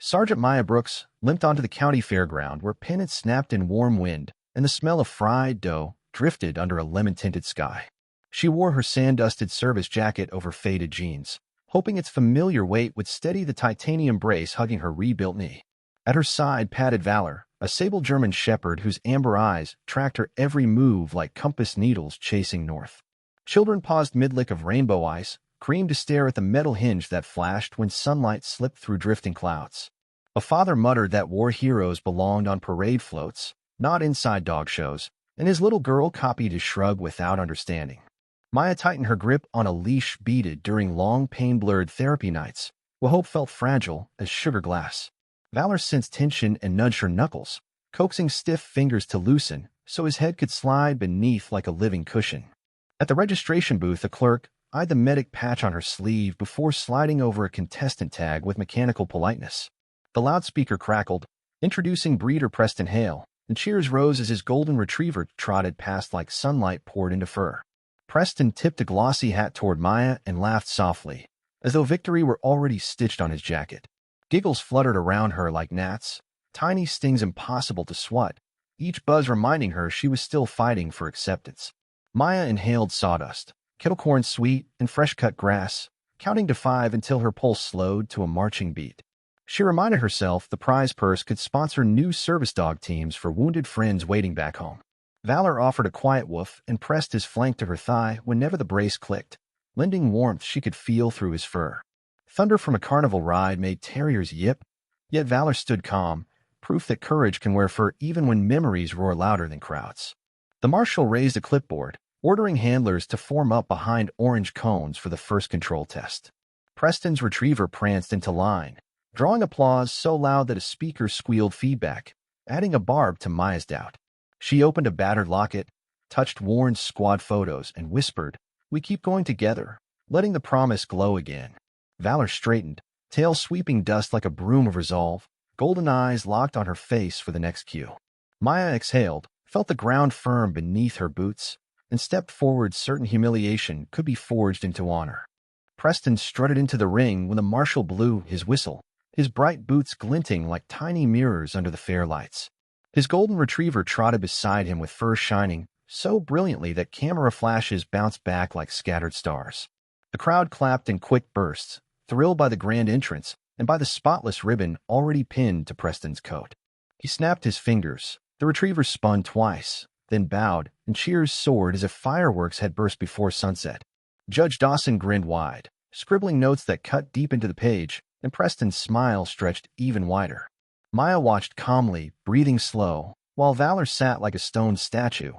Sergeant Maya Brooks limped onto the county fairground where pennants snapped in warm wind and the smell of fried dough drifted under a lemon-tinted sky. She wore her sand-dusted service jacket over faded jeans, hoping its familiar weight would steady the titanium brace hugging her rebuilt knee. At her side padded Valor, a sable German shepherd whose amber eyes tracked her every move like compass needles chasing north. Children paused mid-lick of rainbow ice, creamed to stare at the metal hinge that flashed when sunlight slipped through drifting clouds. A father muttered that war heroes belonged on parade floats, not inside dog shows, and his little girl copied his shrug without understanding. Maya tightened her grip on a leash beaded during long pain-blurred therapy nights, while Hope felt fragile as sugar glass. Valor sensed tension and nudged her knuckles, coaxing stiff fingers to loosen so his head could slide beneath like a living cushion. At the registration booth, a clerk eyed the medic patch on her sleeve before sliding over a contestant tag with mechanical politeness. The loudspeaker crackled, introducing breeder Preston Hale, and cheers rose as his golden retriever trotted past like sunlight poured into fur. Preston tipped a glossy hat toward Maya and laughed softly, as though victory were already stitched on his jacket. Giggles fluttered around her like gnats, tiny stings impossible to swat, each buzz reminding her she was still fighting for acceptance. Maya inhaled sawdust, kettle corn sweet, and fresh-cut grass, counting to 5 until her pulse slowed to a marching beat. She reminded herself the prize purse could sponsor new service dog teams for wounded friends waiting back home. Valor offered a quiet woof and pressed his flank to her thigh whenever the brace clicked, lending warmth she could feel through his fur. Thunder from a carnival ride made terriers yip, yet Valor stood calm, proof that courage can wear fur even when memories roar louder than crowds. The marshal raised a clipboard, ordering handlers to form up behind orange cones for the first control test. Preston's retriever pranced into line, drawing applause so loud that a speaker squealed feedback, adding a barb to Maya's doubt. She opened a battered locket, touched worn squad photos, and whispered, "We keep going together," letting the promise glow again. Valor straightened, tail sweeping dust like a broom of resolve, golden eyes locked on her face for the next cue. Maya exhaled, felt the ground firm beneath her boots, and stepped forward certain humiliation could be forged into honor. Preston strutted into the ring when the marshal blew his whistle, his bright boots glinting like tiny mirrors under the fair lights. His golden retriever trotted beside him with fur shining so brilliantly that camera flashes bounced back like scattered stars. The crowd clapped in quick bursts, thrilled by the grand entrance and by the spotless ribbon already pinned to Preston's coat. He snapped his fingers. The retriever spun twice, then bowed, and cheers soared as if fireworks had burst before sunset. Judge Dawson grinned wide, scribbling notes that cut deep into the page, and Preston's smile stretched even wider. Maya watched calmly, breathing slow, while Valor sat like a stone statue,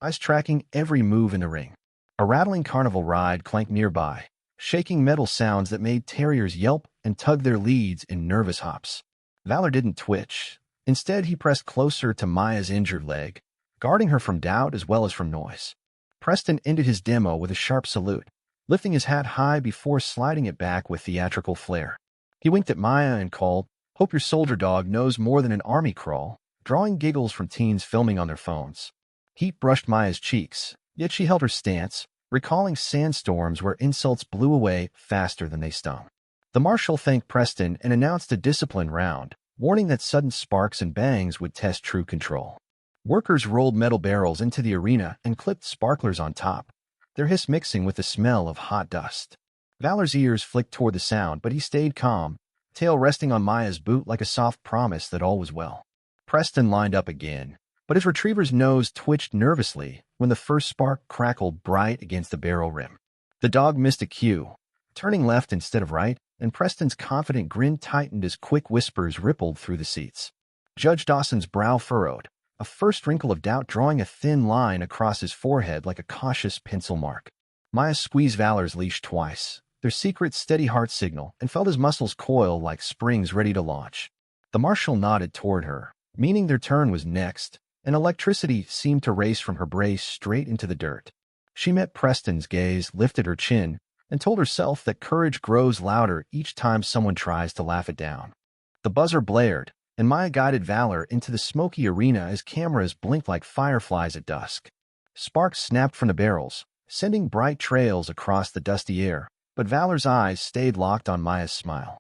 eyes tracking every move in the ring. A rattling carnival ride clanked nearby, shaking metal sounds that made terriers yelp and tug their leads in nervous hops. Valor didn't twitch. Instead, he pressed closer to Maya's injured leg, guarding her from doubt as well as from noise. Preston ended his demo with a sharp salute, lifting his hat high before sliding it back with theatrical flair. He winked at Maya and called, "Hope your soldier dog knows more than an army crawl," drawing giggles from teens filming on their phones. Heat brushed Maya's cheeks, yet she held her stance, recalling sandstorms where insults blew away faster than they stung. The marshal thanked Preston and announced a discipline round, warning that sudden sparks and bangs would test true control. Workers rolled metal barrels into the arena and clipped sparklers on top, their hiss mixing with the smell of hot dust. Valor's ears flicked toward the sound, but he stayed calm, tail resting on Maya's boot like a soft promise that all was well. Preston lined up again, but his retriever's nose twitched nervously when the first spark crackled bright against the barrel rim. The dog missed a cue, turning left instead of right, and Preston's confident grin tightened as quick whispers rippled through the seats. Judge Dawson's brow furrowed, a first wrinkle of doubt drawing a thin line across his forehead like a cautious pencil mark. Maya squeezed Valor's leash twice, their secret steady heart signal, and felt his muscles coil like springs ready to launch. The marshal nodded toward her, meaning their turn was next, and electricity seemed to race from her brace straight into the dirt. She met Preston's gaze, lifted her chin, and told herself that courage grows louder each time someone tries to laugh it down. The buzzer blared, and Maya guided Valor into the smoky arena as cameras blinked like fireflies at dusk. Sparks snapped from the barrels, sending bright trails across the dusty air, but Valor's eyes stayed locked on Maya's smile.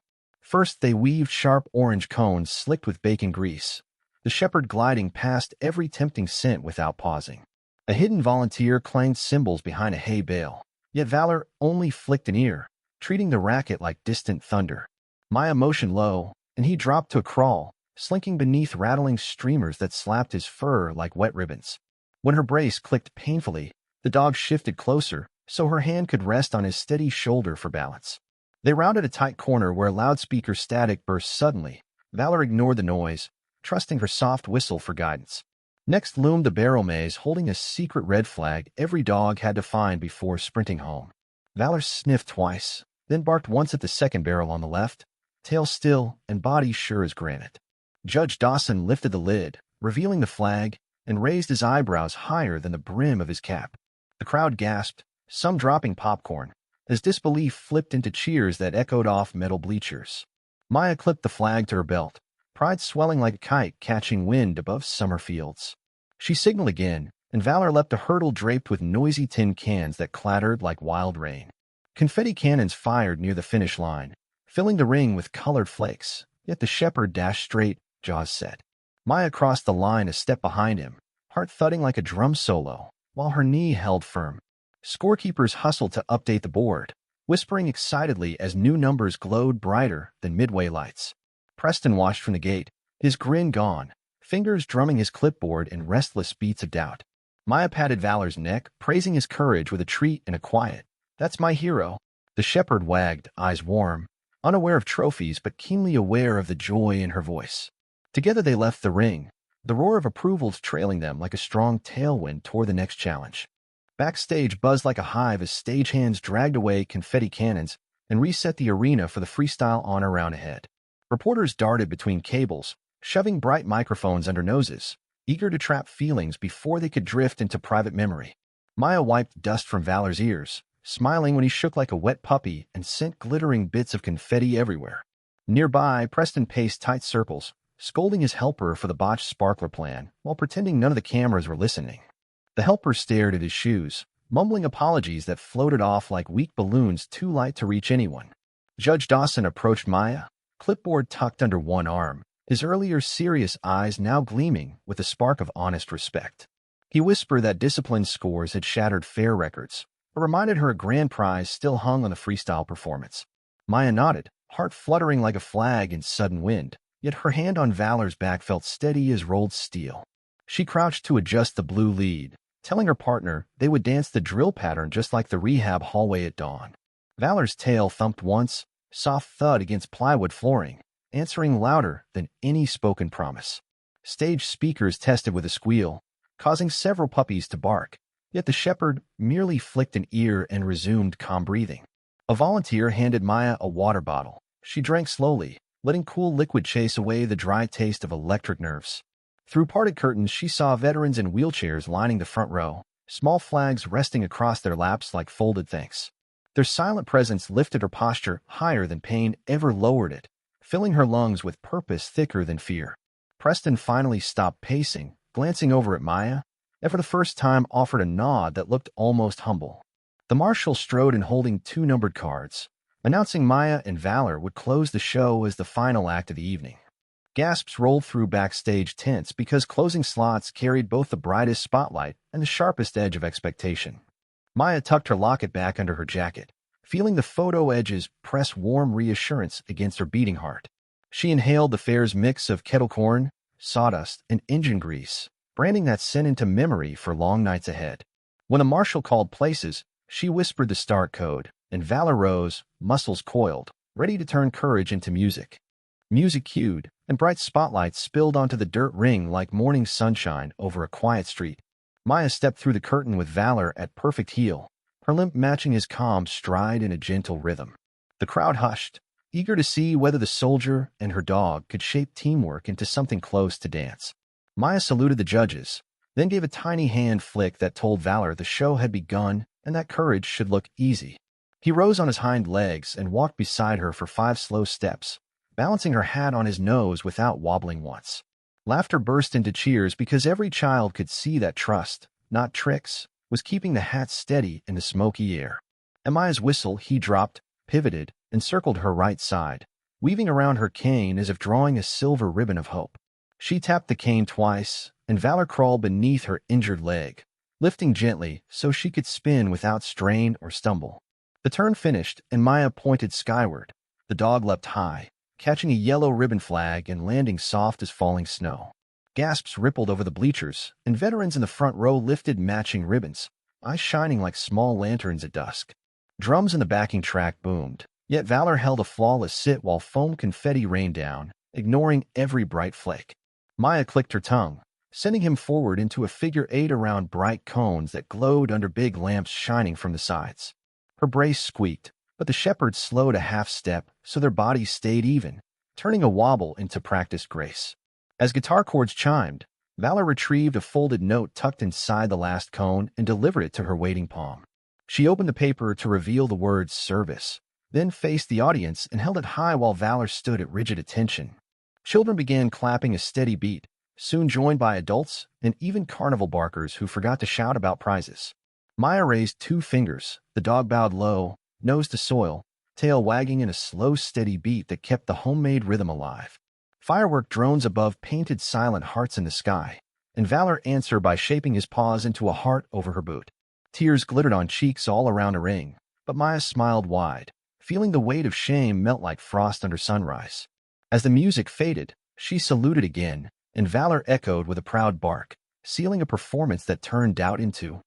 First, they weaved sharp orange cones slicked with bacon grease, the shepherd gliding past every tempting scent without pausing. A hidden volunteer clanged cymbals behind a hay bale, yet Valor only flicked an ear, treating the racket like distant thunder. Maya motioned low, and he dropped to a crawl, slinking beneath rattling streamers that slapped his fur like wet ribbons. When her brace clicked painfully, the dog shifted closer, so her hand could rest on his steady shoulder for balance. They rounded a tight corner where loudspeaker static burst suddenly. Valor ignored the noise, trusting her soft whistle for guidance. Next loomed the barrel maze holding a secret red flag every dog had to find before sprinting home. Valor sniffed twice, then barked once at the second barrel on the left, tail still and body sure as granite. Judge Dawson lifted the lid, revealing the flag, and raised his eyebrows higher than the brim of his cap. The crowd gasped, some dropping popcorn, as disbelief flipped into cheers that echoed off metal bleachers. Maya clipped the flag to her belt, pride swelling like a kite catching wind above summer fields. She signaled again, and Valor leapt a hurdle draped with noisy tin cans that clattered like wild rain. Confetti cannons fired near the finish line, filling the ring with colored flakes, yet the shepherd dashed straight, jaws set. Maya crossed the line a step behind him, heart thudding like a drum solo, while her knee held firm. Scorekeepers hustled to update the board, whispering excitedly as new numbers glowed brighter than midway lights. Preston watched from the gate, his grin gone, fingers drumming his clipboard in restless beats of doubt. Maya patted Valor's neck, praising his courage with a treat and a quiet, "That's my hero." The shepherd wagged, eyes warm, unaware of trophies but keenly aware of the joy in her voice. Together they left the ring, the roar of approval trailing them like a strong tailwind toward the next challenge. Backstage buzzed like a hive as stagehands dragged away confetti cannons and reset the arena for the freestyle honor round ahead. Reporters darted between cables, shoving bright microphones under noses, eager to trap feelings before they could drift into private memory. Maya wiped dust from Valor's ears, smiling when he shook like a wet puppy and sent glittering bits of confetti everywhere. Nearby, Preston paced tight circles, scolding his helper for the botched sparkler plan while pretending none of the cameras were listening. The helper stared at his shoes, mumbling apologies that floated off like weak balloons too light to reach anyone. Judge Dawson approached Maya, clipboard tucked under one arm, his earlier serious eyes now gleaming with a spark of honest respect. He whispered that discipline scores had shattered fair records, but reminded her a grand prize still hung on the freestyle performance. Maya nodded, heart fluttering like a flag in sudden wind, yet her hand on Valor's back felt steady as rolled steel. She crouched to adjust the blue lead, telling her partner they would dance the drill pattern just like the rehab hallway at dawn. Valor's tail thumped once, soft thud against plywood flooring, answering louder than any spoken promise. Stage speakers tested with a squeal, causing several puppies to bark, yet the shepherd merely flicked an ear and resumed calm breathing. A volunteer handed Maya a water bottle. She drank slowly, letting cool liquid chase away the dry taste of electric nerves. Through parted curtains, she saw veterans in wheelchairs lining the front row, small flags resting across their laps like folded thanks. Their silent presence lifted her posture higher than pain ever lowered it, filling her lungs with purpose thicker than fear. Preston finally stopped pacing, glancing over at Maya, and for the first time offered a nod that looked almost humble. The marshal strode in holding two numbered cards, announcing Maya and Valor would close the show as the final act of the evening. Gasps rolled through backstage tents because closing slots carried both the brightest spotlight and the sharpest edge of expectation. Maya tucked her locket back under her jacket, feeling the photo edges press warm reassurance against her beating heart. She inhaled the fair's mix of kettle corn, sawdust, and engine grease, branding that sent into memory for long nights ahead. When the marshal called places, she whispered the start code, and Valor rose, muscles coiled, ready to turn courage into music. Music cued, and bright spotlights spilled onto the dirt ring like morning sunshine over a quiet street. Maya stepped through the curtain with Valor at perfect heel, her limp matching his calm stride in a gentle rhythm. The crowd hushed, eager to see whether the soldier and her dog could shape teamwork into something close to dance. Maya saluted the judges, then gave a tiny hand flick that told Valor the show had begun and that courage should look easy. He rose on his hind legs and walked beside her for 5 slow steps, balancing her hat on his nose without wobbling once. Laughter burst into cheers because every child could see that trust, not tricks, was keeping the hat steady in the smoky air. At Maya's whistle, he dropped, pivoted, and circled her right side, weaving around her cane as if drawing a silver ribbon of hope. She tapped the cane twice, and Valor crawled beneath her injured leg, lifting gently so she could spin without strain or stumble. The turn finished, and Maya pointed skyward. The dog leapt high, catching a yellow ribbon flag and landing soft as falling snow. Gasps rippled over the bleachers, and veterans in the front row lifted matching ribbons, eyes shining like small lanterns at dusk. Drums in the backing track boomed, yet Valor held a flawless sit while foam confetti rained down, ignoring every bright flake. Maya clicked her tongue, sending him forward into a figure eight around bright cones that glowed under big lamps shining from the sides. Her brace squeaked, but the shepherds slowed a half step so their bodies stayed even, turning a wobble into practiced grace. As guitar chords chimed, Valor retrieved a folded note tucked inside the last cone and delivered it to her waiting palm. She opened the paper to reveal the words service, then faced the audience and held it high while Valor stood at rigid attention. Children began clapping a steady beat, soon joined by adults and even carnival barkers who forgot to shout about prizes. Maya raised 2 fingers, the dog bowed low, nose to soil, tail wagging in a slow, steady beat that kept the homemade rhythm alive. Firework drones above painted silent hearts in the sky, and Valor answered by shaping his paws into a heart over her boot. Tears glittered on cheeks all around a ring, but Maya smiled wide, feeling the weight of shame melt like frost under sunrise. As the music faded, she saluted again, and Valor echoed with a proud bark, sealing a performance that turned doubt into.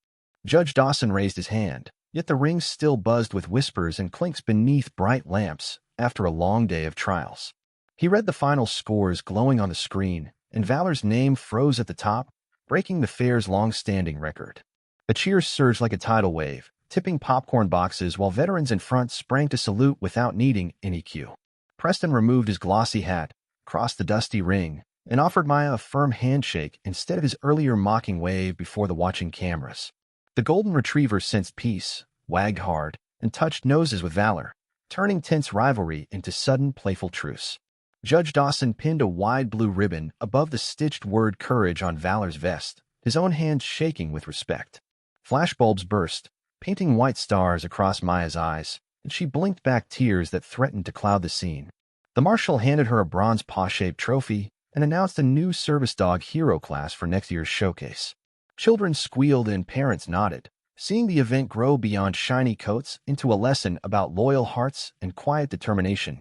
Judge Dawson raised his hand, yet the ring still buzzed with whispers and clinks beneath bright lamps after a long day of trials. He read the final scores glowing on the screen, and Valor's name froze at the top, breaking the fair's long-standing record. A cheer surged like a tidal wave, tipping popcorn boxes while veterans in front sprang to salute without needing any cue. Preston removed his glossy hat, crossed the dusty ring, and offered Maya a firm handshake instead of his earlier mocking wave before the watching cameras. The golden retriever sensed peace, wagged hard, and touched noses with Valor, turning tense rivalry into sudden playful truce. Judge Dawson pinned a wide blue ribbon above the stitched word courage on Valor's vest, his own hands shaking with respect. Flashbulbs burst, painting white stars across Maya's eyes, and she blinked back tears that threatened to cloud the scene. The marshal handed her a bronze paw-shaped trophy and announced a new service dog hero class for next year's showcase. Children squealed and parents nodded, seeing the event grow beyond shiny coats into a lesson about loyal hearts and quiet determination.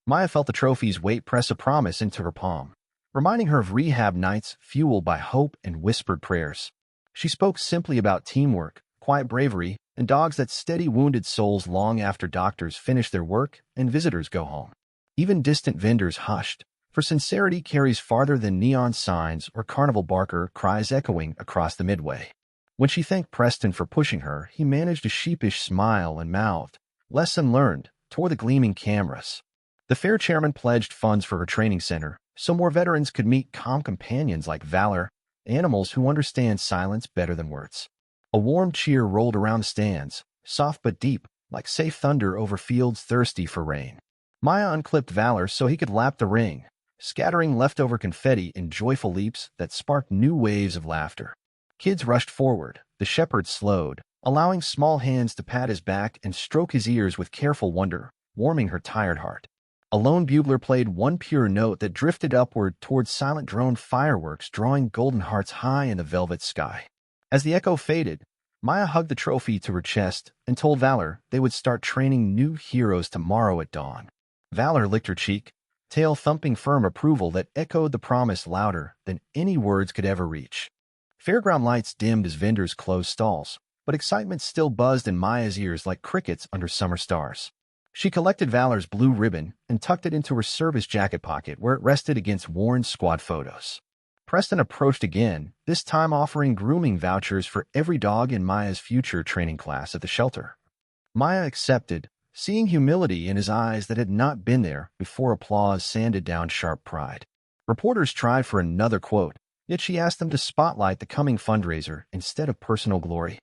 Maya felt the trophy's weight press a promise into her palm, reminding her of rehab nights fueled by hope and whispered prayers. She spoke simply about teamwork, quiet bravery, and dogs that steady wounded souls long after doctors finish their work and visitors go home. Even distant vendors hushed, for sincerity carries farther than neon signs or carnival barker cries echoing across the midway. When she thanked Preston for pushing her, he managed a sheepish smile and mouthed, "Lesson learned," toward the gleaming cameras. The fair chairman pledged funds for her training center, so more veterans could meet calm companions like Valor, animals who understand silence better than words. A warm cheer rolled around the stands, soft but deep, like safe thunder over fields thirsty for rain. Maya unclipped Valor so he could lap the ring, scattering leftover confetti in joyful leaps that sparked new waves of laughter. Kids rushed forward, the shepherd slowed, allowing small hands to pat his back and stroke his ears with careful wonder, warming her tired heart. A lone bugler played one pure note that drifted upward towards silent drone fireworks, drawing golden hearts high in the velvet sky. As the echo faded, Maya hugged the trophy to her chest and told Valor they would start training new heroes tomorrow at dawn. Valor licked her cheek, tail thumping firm approval that echoed the promise louder than any words could ever reach. Fairground lights dimmed as vendors closed stalls, but excitement still buzzed in Maya's ears like crickets under summer stars. She collected Valor's blue ribbon and tucked it into her service jacket pocket where it rested against worn squad photos. Preston approached again, this time offering grooming vouchers for every dog in Maya's future training class at the shelter. Maya accepted, seeing humility in his eyes that had not been there before applause sanded down sharp pride. Reporters tried for another quote, yet she asked them to spotlight the coming fundraiser instead of personal glory.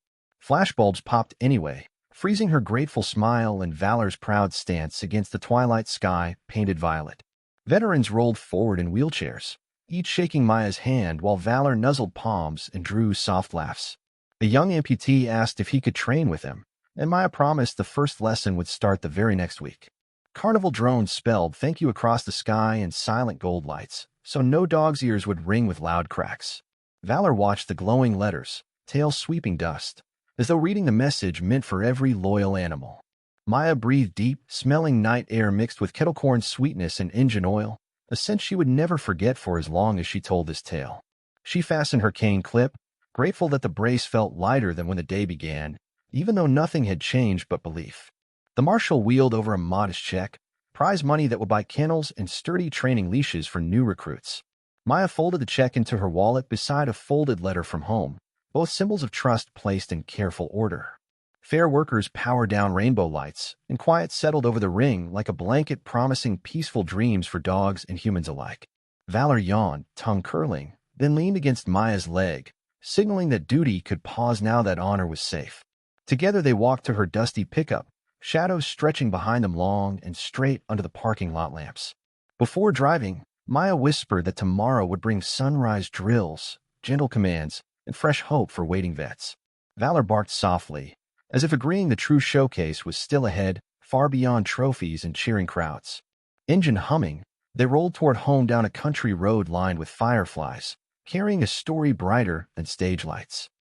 Flashbulbs popped anyway, freezing her grateful smile and Valor's proud stance against the twilight sky painted violet. Veterans rolled forward in wheelchairs, each shaking Maya's hand while Valor nuzzled palms and drew soft laughs. A young amputee asked if he could train with him, and Maya promised the first lesson would start the very next week. Carnival drones spelled thank you across the sky in silent gold lights, so no dog's ears would ring with loud cracks. Valor watched the glowing letters, tail sweeping dust, as though reading the message meant for every loyal animal. Maya breathed deep, smelling night air mixed with kettle corn sweetness and engine oil, a scent she would never forget for as long as she told this tale. She fastened her cane clip, grateful that the brace felt lighter than when the day began, even though nothing had changed but belief. The marshal wheeled over a modest check, prize money that would buy kennels and sturdy training leashes for new recruits. Maya folded the check into her wallet beside a folded letter from home, both symbols of trust placed in careful order. Fair workers powered down rainbow lights, and quiet settled over the ring like a blanket promising peaceful dreams for dogs and humans alike. Valor yawned, tongue curling, then leaned against Maya's leg, signaling that duty could pause now that honor was safe. Together they walked to her dusty pickup, shadows stretching behind them long and straight under the parking lot lamps. Before driving, Maya whispered that tomorrow would bring sunrise drills, gentle commands, and fresh hope for waiting vets. Valor barked softly, as if agreeing the true showcase was still ahead, far beyond trophies and cheering crowds. Engine humming, they rolled toward home down a country road lined with fireflies, carrying a story brighter than stage lights.